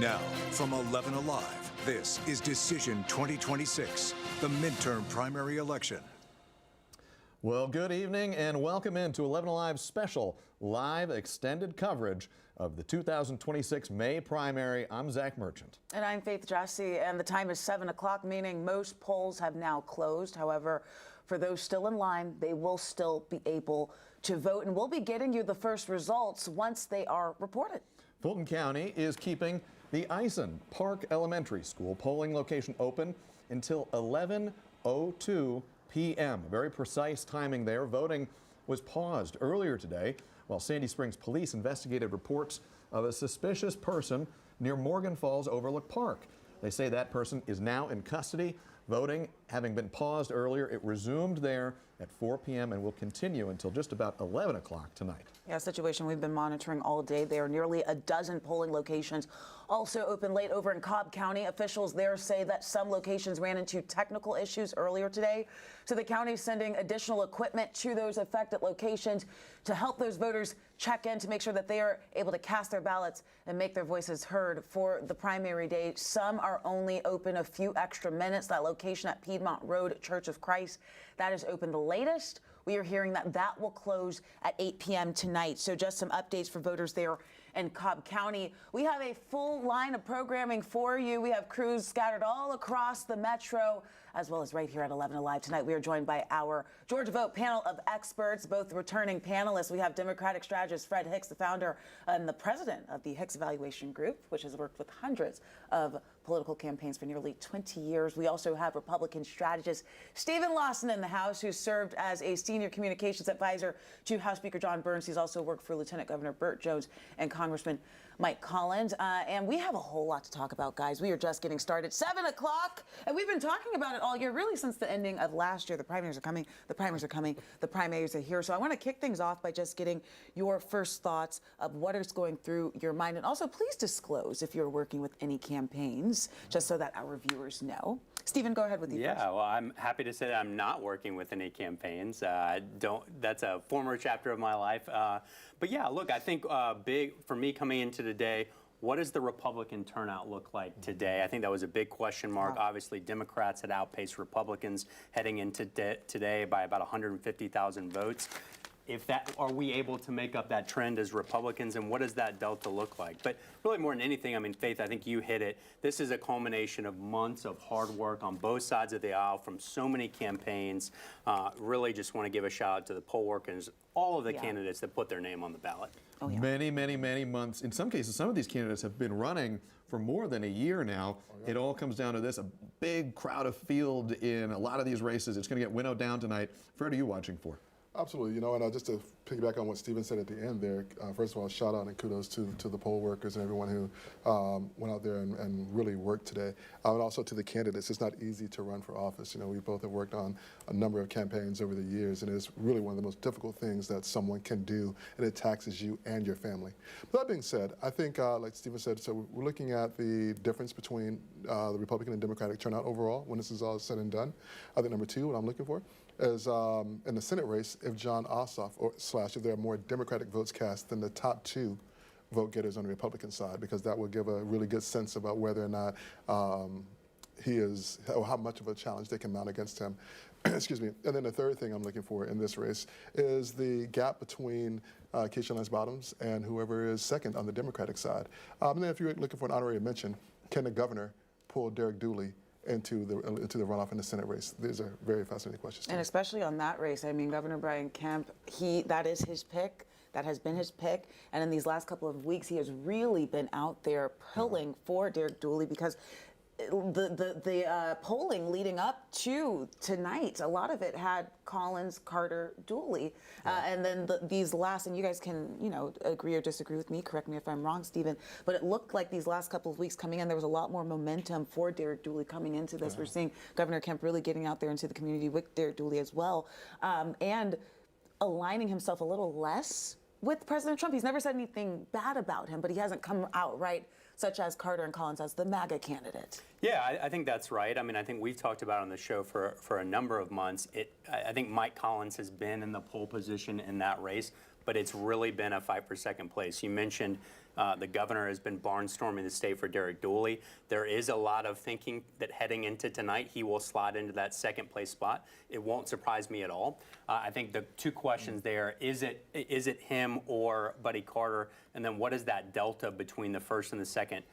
Now, from 11 Alive, this is Decision 2026, the midterm primary election. Well, good evening and welcome into 11 Alive's special live extended coverage of the 2026 May primary. I'm Zach Merchant. And I'm Faith Jesse, and the time is 7 o'clock, meaning most polls have now closed. However, for those still in line, they will still be able to vote, and we'll be getting you the first results once they are reported. Fulton County is keeping the Eisen Park Elementary School polling location open until 11:02 p.m. Very precise timing there. Voting was paused earlier today while Sandy Springs police investigated reports of a suspicious person near Morgan Falls Overlook Park. They say that person is now in custody. Voting having been paused earlier, it resumed there at 4 p.m. and will continue until just about 11 o'clock tonight. Yeah, situation we've been monitoring all day. There are nearly a dozen polling locations also open late over in Cobb County. Officials there say that some locations ran into technical issues earlier today. So the county is sending additional equipment to those affected locations to help those voters check in to make sure that they are able to cast their ballots and make their voices heard for the primary day. Some are only open a few extra minutes. That location at Piedmont Road, Church of Christ, that is open the latest. We are hearing that that will close at 8 p.m. tonight. So just some updates for voters there in Cobb County. We have a full line of programming for you. We have crews scattered all across the metro, as well as right here at 11 Alive tonight. We are joined by our Georgia Vote panel of experts, both returning panelists. We have Democratic strategist Fred Hicks, the founder and the president of the Hicks Evaluation Group, which has worked with hundreds of political campaigns for nearly 20 years. We also have Republican strategist Stephen Lawson in the House, who served as a senior communications advisor to House Speaker John Burns. He's also worked for Lieutenant Governor Burt Jones and Congressman Mike Collins. And we have a whole lot to talk about, guys. We are just getting started. 7 o'clock, and we've been talking about it all year, really since the ending of last year. The primaries are coming, the primaries are coming, the primaries are here. So I want to kick things off by just getting your first thoughts of what is going through your mind. And also, please disclose if you're working with any campaigns, just so that our viewers know. Stephen, go ahead with you first. Well, I'm happy to say that I'm not working with any campaigns. That's a former chapter of my life. But yeah, look, I think big for me coming into today, what does the Republican turnout look like today? I think that was a big question mark. Obviously, Democrats had outpaced Republicans heading into today by about 150,000 votes. Are we able to make up that trend as Republicans, and what does that delta look like? But really more than anything, I mean, Faith, I think you hit it. This is a culmination of months of hard work on both sides of the aisle from so many campaigns. Really just want to give a shout out to the poll workers, all of the candidates that put their name on the ballot. Oh, yeah. Many, many, many months. In some cases, some of these candidates have been running for more than a year now. It all comes down to this, a big crowd of field in a lot of these races. It's going to get winnowed down tonight. Fred, are you watching for? Absolutely. You know, and just to piggyback on what Stephen said at the end there, first of all, shout out and kudos to the poll workers and everyone who went out there and really worked today. And also to the candidates. It's not easy to run for office. You know, we both have worked on a number of campaigns over the years, and it's really one of the most difficult things that someone can do, and it taxes you and your family. But that being said, I think, like Stephen said, so we're looking at the difference between the Republican and Democratic turnout overall when this is all said and done. I think number two, what I'm looking for, is in the Senate race, if John Ossoff, if there are more Democratic votes cast than the top two vote getters on the Republican side, because that will give a really good sense about whether or not he is, or how much of a challenge they can mount against him. Excuse me. And then the third thing I'm looking for in this race is the gap between Keisha Lance Bottoms and whoever is second on the Democratic side. And then if you're looking for an honorary mention, can the governor pull Derek Dooley into the runoff in the Senate race? These are very fascinating questions. And especially on that race, I mean, Governor Brian Kemp, that is his pick. That has been his pick. And in these last couple of weeks, he has really been out there pulling for Derek Dooley, because the polling leading up to tonight, a lot of it had Collins, Carter, Dooley, and then these last, and you guys can, you know, agree or disagree with me, correct me if I'm wrong, Stephen, but it looked like these last couple of weeks coming in, there was a lot more momentum for Derek Dooley coming into this. We're seeing Governor Kemp really getting out there into the community with Derek Dooley as well, and aligning himself a little less with President Trump. He's never said anything bad about him, but he hasn't come out right, such as Carter and Collins, as the MAGA candidate. Yeah, I think that's right. I mean, I think we've talked about on the show for a number of months. I think Mike Collins has been in the pole position in that race, but it's really been a fight for second place. You mentioned the governor has been barnstorming the state for Derek Dooley. There is a lot of thinking that heading into tonight, he will slide into that second place spot. It won't surprise me at all. I think the two questions there, is it him or Buddy Carter? And then what does that delta between the first and the second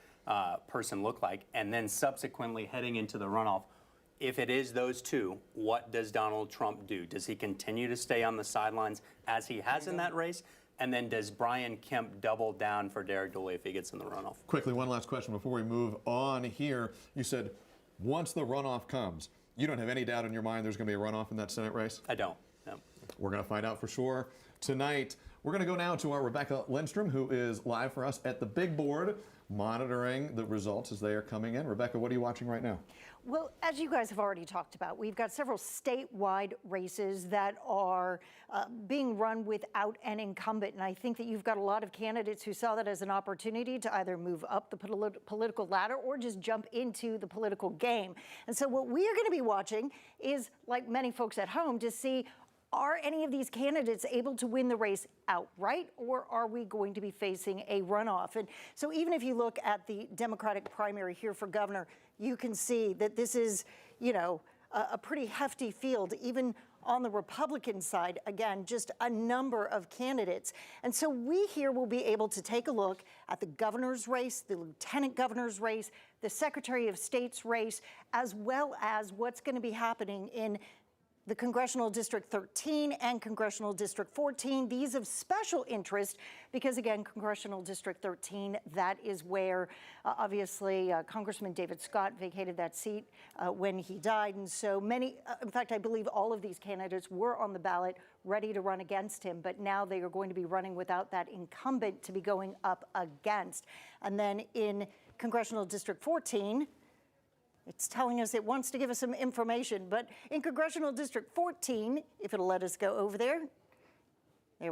person look like? And then subsequently heading into the runoff, if it is those two, what does Donald Trump do? Does he continue to stay on the sidelines as he has in that race? And then does Brian Kemp double down for Derek Dooley if he gets in the runoff? Quickly, one last question before we move on here. You said once the runoff comes, you don't have any doubt in your mind there's going to be a runoff in that Senate race? I don't, no. We're going to find out for sure tonight. We're going to go now to our Rebecca Lindstrom, who is live for us at the big board, monitoring the results as they are coming in. Rebecca, what are you watching right now? Well, as you guys have already talked about, we've got several statewide races that are being run without an incumbent. And I think that you've got a lot of candidates who saw that as an opportunity to either move up the political ladder or just jump into the political game. And so what we are going to be watching is, like many folks at home, to see, are any of these candidates able to win the race outright, or are we going to be facing a runoff? And so even if you look at the Democratic primary here for governor, you can see that this is, a pretty hefty field. Even on the Republican side, again, just a number of candidates. And so we here will be able to take a look at the governor's race, the lieutenant governor's race, the Secretary of State's race, as well as what's going to be happening in the Congressional District 13 and Congressional District 14. These of special interest because, again, Congressional District 13, that is where, obviously, Congressman David Scott vacated that seat when he died. And so many, in fact, I believe all of these candidates were on the ballot ready to run against him, but now they are going to be running without that incumbent to be going up against. And then in Congressional District 14, it's telling us it wants to give us some information, but in Congressional District 14, if it'll let us go over there, I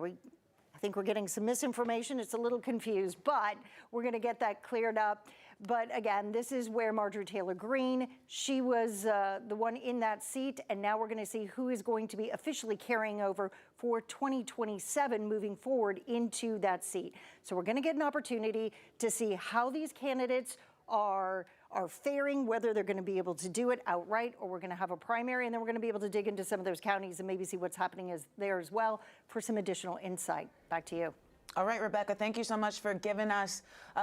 think we're getting some misinformation. It's a little confused, but we're going to get that cleared up. But again, this is where Marjorie Taylor Greene, she was the one in that seat, and now we're going to see who is going to be officially carrying over for 2027 moving forward into that seat. So we're going to get an opportunity to see how these candidates are faring, whether they're going to be able to do it outright, or we're going to have a primary, and then we're going to be able to dig into some of those counties and maybe see what's happening there as well for some additional insight. Back to you. All right, Rebecca, thank you so much for giving us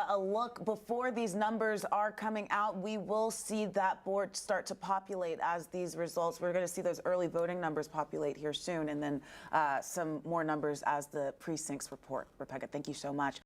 a look. Before these numbers are coming out, we will see that board start to populate as these results. We're going to see those early voting numbers populate here soon, and then some more numbers as the precincts report. Rebecca, thank you so much.